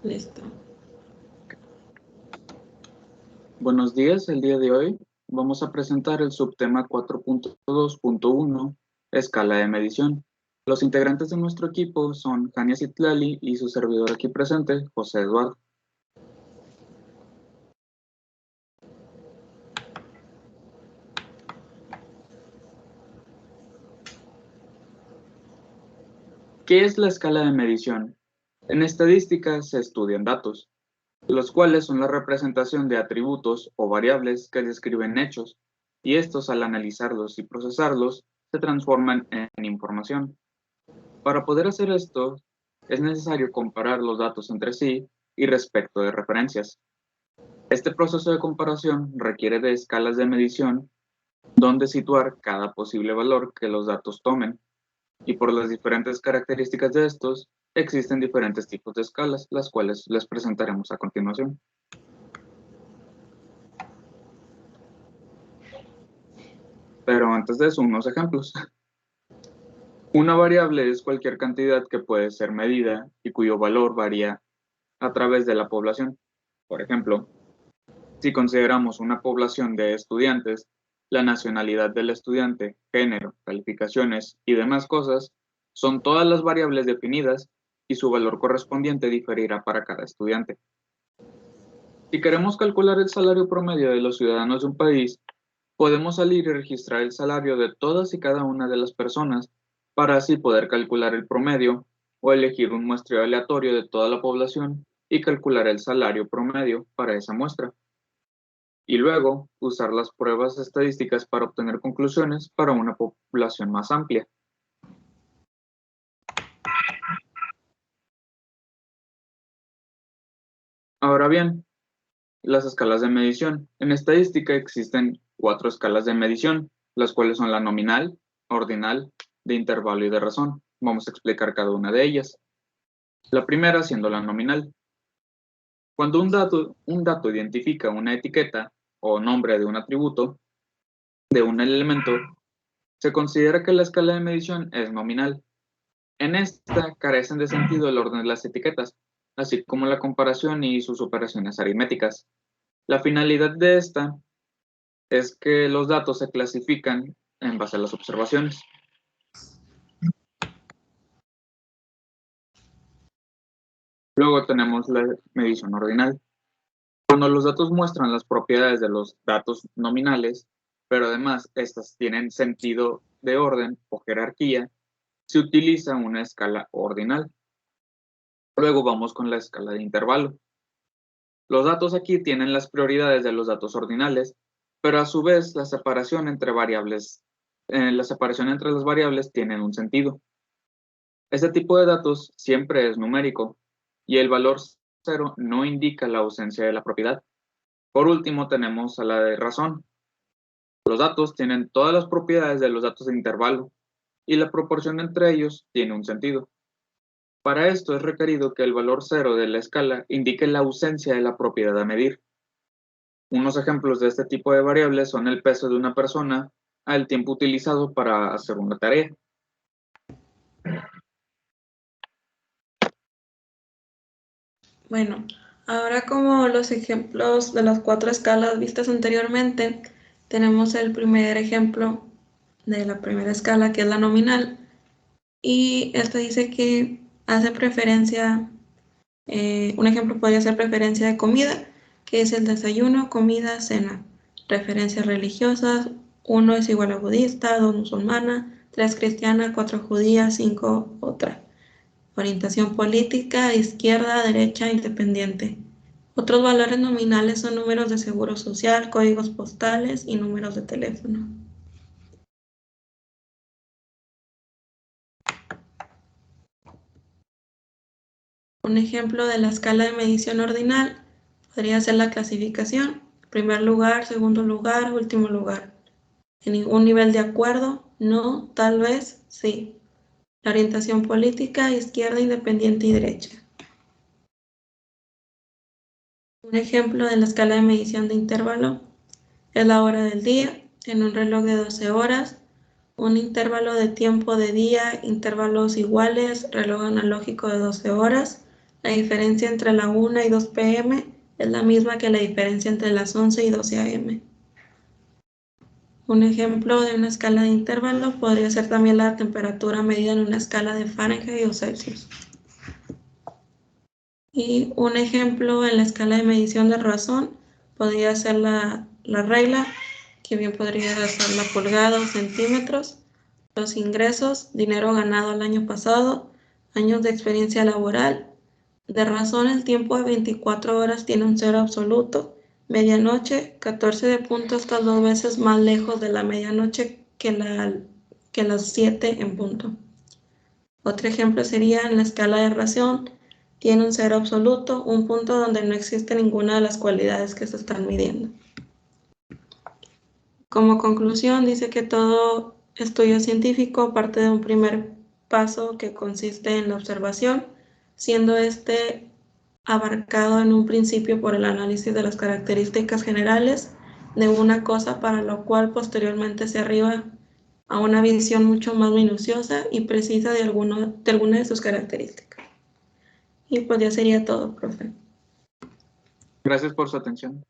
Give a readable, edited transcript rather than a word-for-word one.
Listo. Buenos días, el día de hoy vamos a presentar el subtema 4.2.1, escala de medición. Los integrantes de nuestro equipo son Jania Citlali y su servidor aquí presente, José Eduardo. ¿Qué es la escala de medición? En estadística se estudian datos, los cuales son la representación de atributos o variables que describen hechos, y estos al analizarlos y procesarlos se transforman en información. Para poder hacer esto, es necesario comparar los datos entre sí y respecto de referencias. Este proceso de comparación requiere de escalas de medición donde situar cada posible valor que los datos tomen, y por las diferentes características de estos, existen diferentes tipos de escalas, las cuales les presentaremos a continuación. Pero antes de eso, unos ejemplos. Una variable es cualquier cantidad que puede ser medida y cuyo valor varía a través de la población. Por ejemplo, si consideramos una población de estudiantes, la nacionalidad del estudiante, género, calificaciones y demás cosas son todas las variables definidas y su valor correspondiente diferirá para cada estudiante. Si queremos calcular el salario promedio de los ciudadanos de un país, podemos salir y registrar el salario de todas y cada una de las personas para así poder calcular el promedio o elegir un muestreo aleatorio de toda la población y calcular el salario promedio para esa muestra. Y luego usar las pruebas estadísticas para obtener conclusiones para una población más amplia. Ahora bien, las escalas de medición. En estadística existen 4 escalas de medición, las cuales son la nominal, ordinal, de intervalo y de razón. Vamos a explicar cada una de ellas. La primera siendo la nominal. Cuando un dato identifica una etiqueta o nombre de un atributo, de un elemento, se considera que la escala de medición es nominal. En esta carecen de sentido el orden de las etiquetas, así como la comparación y sus operaciones aritméticas. La finalidad de esta es que los datos se clasifican en base a las observaciones. Luego tenemos la medición ordinal. Cuando los datos muestran las propiedades de los datos nominales, pero además estas tienen sentido de orden o jerarquía, se utiliza una escala ordinal. Luego vamos con la escala de intervalo. Los datos aquí tienen las prioridades de los datos ordinales, pero a su vez la separación entre las variables tienen un sentido. Este tipo de datos siempre es numérico y el valor 0 no indica la ausencia de la propiedad. Por último tenemos a la de razón. Los datos tienen todas las propiedades de los datos de intervalo y la proporción entre ellos tiene un sentido. Para esto es requerido que el valor 0 de la escala indique la ausencia de la propiedad a medir. Unos ejemplos de este tipo de variables son el peso de una persona al tiempo utilizado para hacer una tarea. Bueno, ahora como los ejemplos de las 4 escalas vistas anteriormente, tenemos el primer ejemplo de la primera escala, que es la nominal, y esta dice que hace preferencia, un ejemplo podría ser preferencia de comida, que es el desayuno, comida, cena. Referencias religiosas: 1 es igual a budista, 2 musulmana, 3 cristiana, 4 judía, 5 otra. Orientación política: izquierda, derecha, independiente. Otros valores nominales son números de seguro social, códigos postales y números de teléfono. Un ejemplo de la escala de medición ordinal podría ser la clasificación: primer lugar, segundo lugar, último lugar. En ningún nivel de acuerdo, no, tal vez, sí. La orientación política: izquierda, independiente y derecha. Un ejemplo de la escala de medición de intervalo es la hora del día. En un reloj de 12 horas, un intervalo de tiempo de día, intervalos iguales, reloj analógico de 12 horas, La diferencia entre la 1 y 2 pm es la misma que la diferencia entre las 11 y 12 am. Un ejemplo de una escala de intervalo podría ser también la temperatura medida en una escala de Fahrenheit o Celsius. Y un ejemplo en la escala de medición de razón podría ser la regla, que bien podría ser la pulgada o centímetros, los ingresos, dinero ganado el año pasado, años de experiencia laboral. De razón, el tiempo de 24 horas tiene un cero absoluto. Medianoche, 14 de punto, está 2 veces más lejos de la medianoche que las 7 en punto. Otro ejemplo sería en la escala de razón, tiene un cero absoluto, un punto donde no existe ninguna de las cualidades que se están midiendo. Como conclusión, dice que todo estudio científico parte de un primer paso que consiste en la observación, siendo este abarcado en un principio por el análisis de las características generales de una cosa, para lo cual posteriormente se arriba a una visión mucho más minuciosa y precisa de alguna de sus características. Y pues ya sería todo, profe. Gracias por su atención.